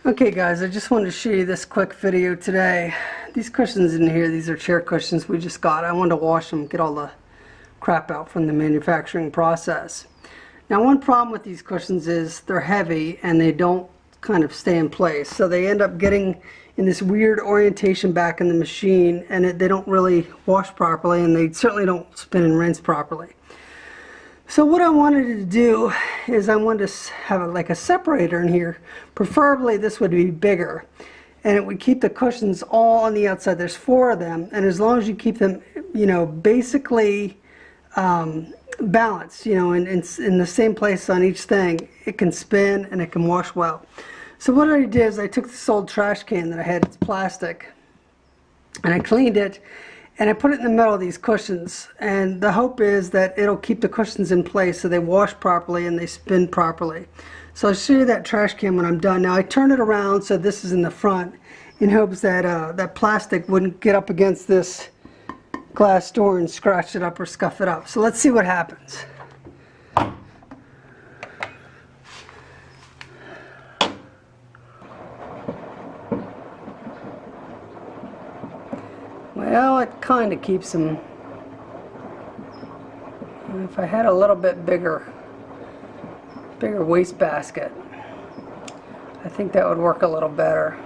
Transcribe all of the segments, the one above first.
Okay guys, I just wanted to show you this quick video today. These cushions in here, these are chair cushions we just got. I wanted to wash them, get all the crap out from the manufacturing process. Now one problem with these cushions is they're heavy and they don't kind of stay in place. So they end up getting in this weird orientation back in the machine, and they don't really wash properly, and they certainly don't spin and rinse properly. So what I wanted to do is I wanted to have like a separator in here. Preferably this would be bigger, and it would keep the cushions all on the outside. There's 4 of them, and as long as you keep them, basically balanced, in the same place on each thing, it can spin and it can wash well. So what I did is I took this old trash can that I had, it's plastic, and I cleaned it. And I put it in the middle of these cushions, and the hope is that it'll keep the cushions in place so they wash properly and they spin properly. So I'll show you that trash can when I'm done. Now I turn it around so this is in the front in hopes that that plastic wouldn't get up against this glass door and scratch it up or scuff it up. So let's see what happens. Well, it kind of keeps them. If I had a little bit bigger wastebasket, I think that would work a little better.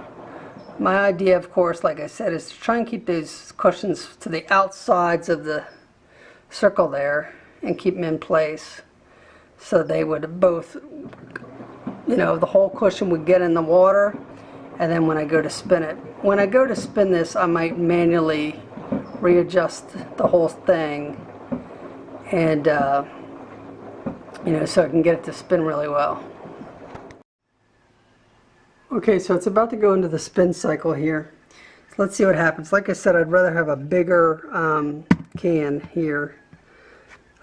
My idea, of course, like I said, is to try and keep these cushions to the outsides of the circle there and keep them in place so they would both, the whole cushion would get in the water. And then when I go to spin it, when I go to spin this, I might manually readjust the whole thing, and so I can get it to spin really well. Okay, so it's about to go into the spin cycle here. So let's see what happens. Like I said, I'd rather have a bigger can here.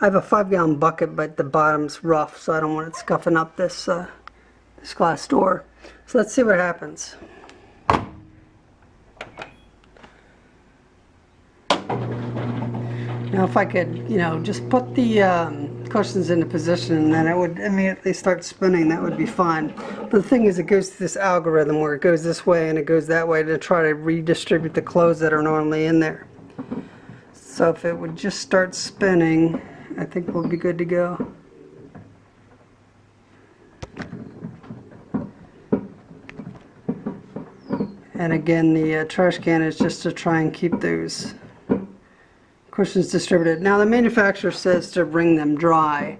I have a 5-gallon bucket, but the bottom's rough, so I don't want it scuffing up this this glass door. So let's see what happens. Now if I could, just put the cushions into position and then it would immediately start spinning, that would be fine. But the thing is, it goes through this algorithm where it goes this way and it goes that way to try to redistribute the clothes that are normally in there. So if it would just start spinning, I think we'll be good to go. And again, the trash can is just to try and keep those cushions distributed. Now the manufacturer says to wring them dry,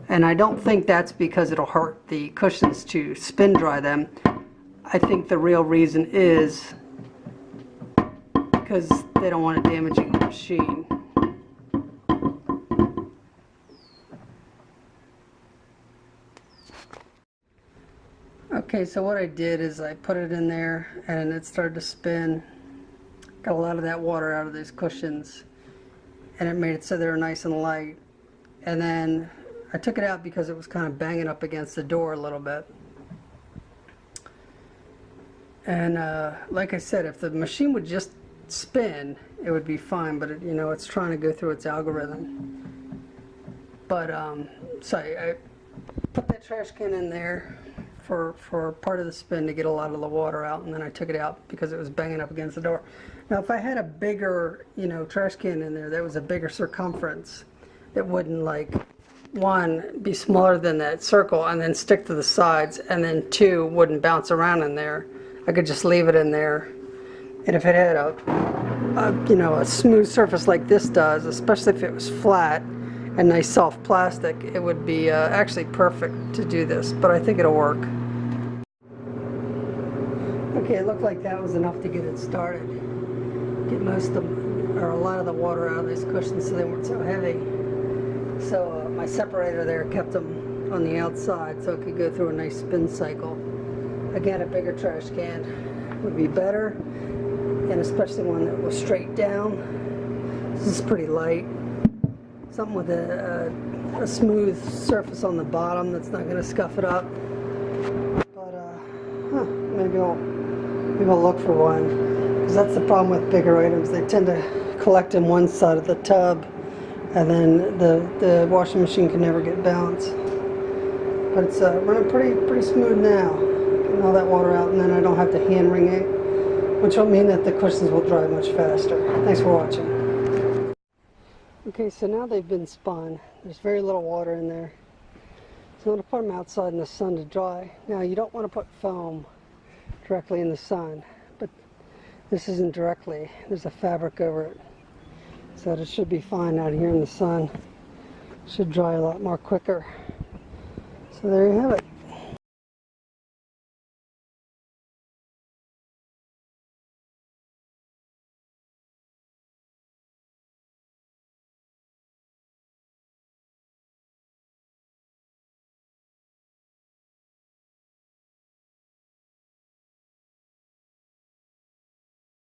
and I don't think that's because it'll hurt the cushions to spin dry them. I think the real reason is because they don't want it damaging the machine. Okay, so what I did is I put it in there and it started to spin. Got a lot of that water out of these cushions, and it made it so they were nice and light. And then I took it out because it was kind of banging up against the door a little bit. And like I said, if the machine would just spin, it would be fine, but it's trying to go through its algorithm. But so I put that trash can in there for part of the spin to get a lot of the water out, and then I took it out because it was banging up against the door. Now if I had a bigger trash can in there that was a bigger circumference, it wouldn't, like, 1, be smaller than that circle and then stick to the sides, and then 2, wouldn't bounce around in there. I could just leave it in there. And if it had a smooth surface like this does, especially if it was flat and nice soft plastic, it would be actually perfect to do this, but I think it'll work. Okay, it looked like that was enough to get it started. Get a lot of the water out of these cushions so they weren't so heavy. So my separator there kept them on the outside so it could go through a nice spin cycle. Again, a bigger trash can would be better, and especially one that was straight down. This is pretty light. Something with a smooth surface on the bottom that's not going to scuff it up. But maybe I'll look for one, because that's the problem with bigger items. They tend to collect in one side of the tub, and then the washing machine can never get balanced. But it's running pretty smooth now. and all that water out, and then I don't have to hand wring it, which will mean that the cushions will dry much faster. Thanks for watching. Okay, so now they've been spun. There's very little water in there. So I'm going to put them outside in the sun to dry. Now you don't want to put foam directly in the sun, but this isn't directly. There's a fabric over it. So it should be fine out here in the sun. Should dry a lot more quicker. So there you have it.